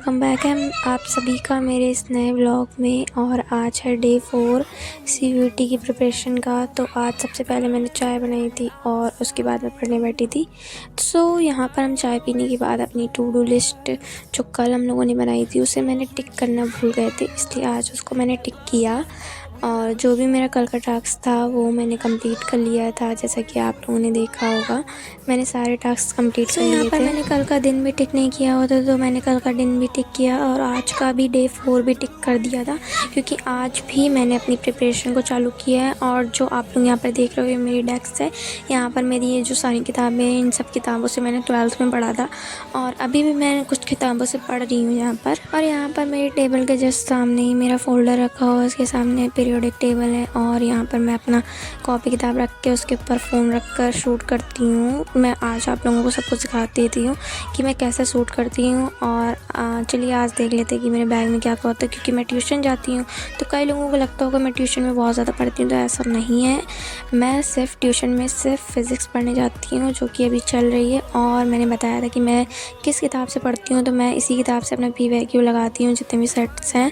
Welcome back है आप सभी का मेरे इस नए व्लॉग में। और आज है डे 4 CUET की प्रिपरेशन का। तो आज सबसे पहले मैंने चाय बनाई थी और उसके बाद मैं पढ़ने बैठी थी। सो यहाँ पर हम चाय पीने के बाद अपनी टू डू लिस्ट जो कल हम लोगों ने बनाई थी उसे मैंने टिक करना भूल गए थे, इसलिए आज उसको मैंने टिक किया। और जो भी मेरा कल का टास्क था वो मैंने कंप्लीट कर लिया था। जैसा कि आप लोगों ने देखा होगा मैंने सारे टास्क कंप्लीट कर लिए थे। यहाँ पर मैंने कल का दिन भी टिक नहीं किया होता तो मैंने कल का दिन भी टिक किया और आज का भी डे 4 भी टिक कर दिया था, क्योंकि आज भी मैंने अपनी प्रिपरेशन को चालू किया है। और जो आप लोग यहाँ पर देख रहे हो मेरी डेस्क है, यहाँ पर मेरी ये जो सारी किताबें हैं इन सब किताबों से मैंने 12th में पढ़ा था और अभी भी मैं कुछ किताबों से पढ़ रही हूँ यहाँ पर। और यहाँ पर मेरे टेबल के जस्ट सामने ही मेरा फोल्डर रखा हुआ है, उसके सामने पीरियोडिक टेबल है और यहाँ पर मैं अपना कॉपी किताब रख के उसके ऊपर फ़ोन रख कर शूट करती हूँ। मैं आज आप लोगों को सब कुछ सिखा देती हूँ कि मैं कैसे शूट करती हूँ। और चलिए आज देख लेते हैं कि मेरे बैग में क्या क्या होता है, क्योंकि मैं ट्यूशन जाती हूँ। तो कई लोगों को लगता होगा मैं ट्यूशन में बहुत ज़्यादा पढ़ती हूँ, तो ऐसा नहीं है। मैं सिर्फ ट्यूशन में सिर्फ फ़िज़िक्स पढ़ने जाती हूँ जो कि अभी चल रही है। और मैंने बताया था कि मैं किस किताब से पढ़ती हूँ, तो मैं इसी किताब से अपना PYQ लगाती हूँ जितने भी सेट्स हैं।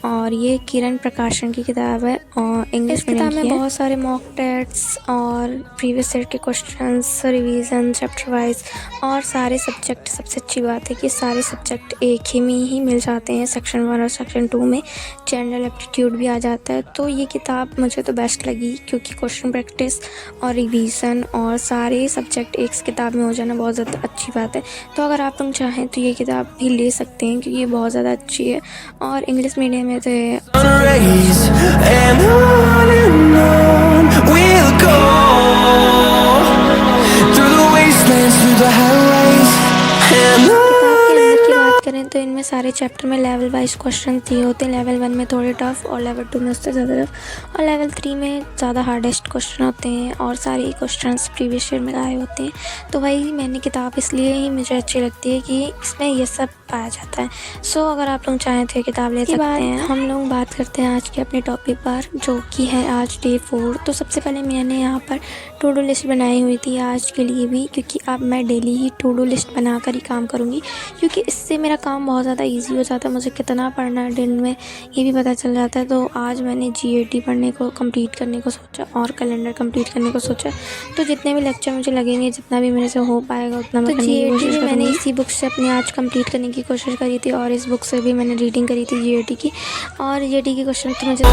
और ये किरण प्रकाशन की किताब है और इंग्लिश किताब में बहुत सारे मॉक टेस्ट्स और प्रीवियस सेट के क्वेश्चंस, रिवीजन चैप्टर वाइज और सारे सब्जेक्ट। सबसे अच्छी बात है कि सारे सब्जेक्ट एक ही में ही मिल जाते हैं, सेक्शन 1 और सेक्शन 2 में जनरल एप्टीट्यूड भी आ जाता है। तो ये किताब मुझे तो बेस्ट लगी, क्योंकि क्वेश्चन प्रैक्टिस और रिवीजन और सारे सब्जेक्ट एक किताब में हो जाना बहुत ज़्यादा अच्छी बात है। तो अगर आप लोग चाहें तो ये किताब भी ले सकते हैं, क्योंकि ये बहुत ज़्यादा अच्छी है। और इंग्लिश मीडियम में तो तो इनमें सारे चैप्टर में लेवल वाइज क्वेश्चन दिए होते हैं। लेवल 1 में थोड़े टफ और लेवल 2 में उससे ज़्यादा टफ और लेवल 3 में ज़्यादा हार्डेस्ट क्वेश्चन होते हैं और सारे क्वेश्चंस प्रीवियस ईयर में आए होते हैं। तो वही मैंने किताब इसलिए ही मुझे अच्छी लगती है कि इसमें ये सब पाया जाता है। सो अगर आप लोग चाहें तो ये किताब ले सकते हैं। हम लोग बात करते हैं आज के अपने टॉपिक पर, जो कि है आज डे 4। तो सबसे पहले मैंने यहाँ पर टू डू लिस्ट बनाई हुई थी आज के लिए भी, क्योंकि अब मैं डेली ही टू डू लिस्ट बनाकर ही काम करूँगी, क्योंकि इससे मेरा काम बहुत ज़्यादा ईजी हो जाता है। मुझे कितना पढ़ना है दिन में ये भी पता चल जाता है। तो आज मैंने GAT पढ़ने को कंप्लीट करने को सोचा और कैलेंडर कंप्लीट करने को सोचा। तो जितने भी लेक्चर मुझे लगेंगे, जितना भी मेरे से हो पाएगा उतना मैं करने की कोशिश करूँगी। मैंने इसी बुक से अपने आज कंप्लीट करने की कोशिश करी थी और इस बुक से भी मैंने रीडिंग करी थी GAT की। और GAT के क्वेश्चन तो मुझे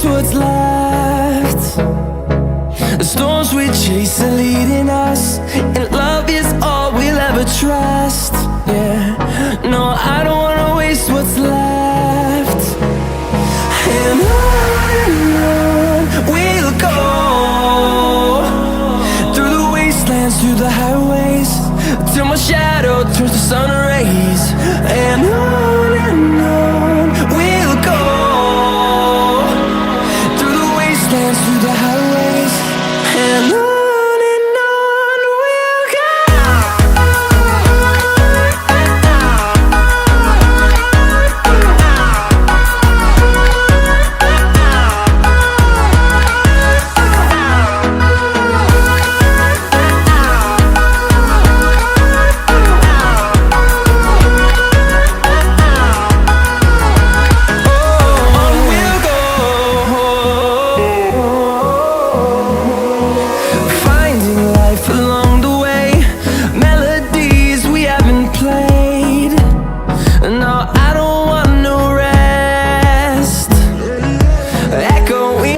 what's left. The storms we chase are leading us, and love is all we'll ever trust. Yeah, no, I don't wanna waste what's left. And on we'll go, through the wastelands, through the highways, till my shadow turns to sun rays. And on we'll go, through the highways, and on we'll go.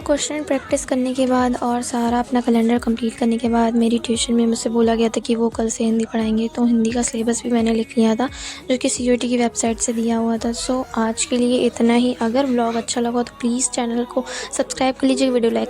Question practice करने के बाद और सारा अपना calendar complete करने के बाद मेरी ट्यूशन में मुझसे बोला गया था कि वो कल से हिंदी पढ़ाएंगे। तो हिंदी का सिलेबस भी मैंने लिख लिया था जो कि CUET की वेबसाइट से दिया हुआ था। सो आज के लिए इतना ही। अगर व्लॉग अच्छा लगा तो प्लीज़ चैनल को सब्सक्राइब कर लीजिए, वीडियो लाइक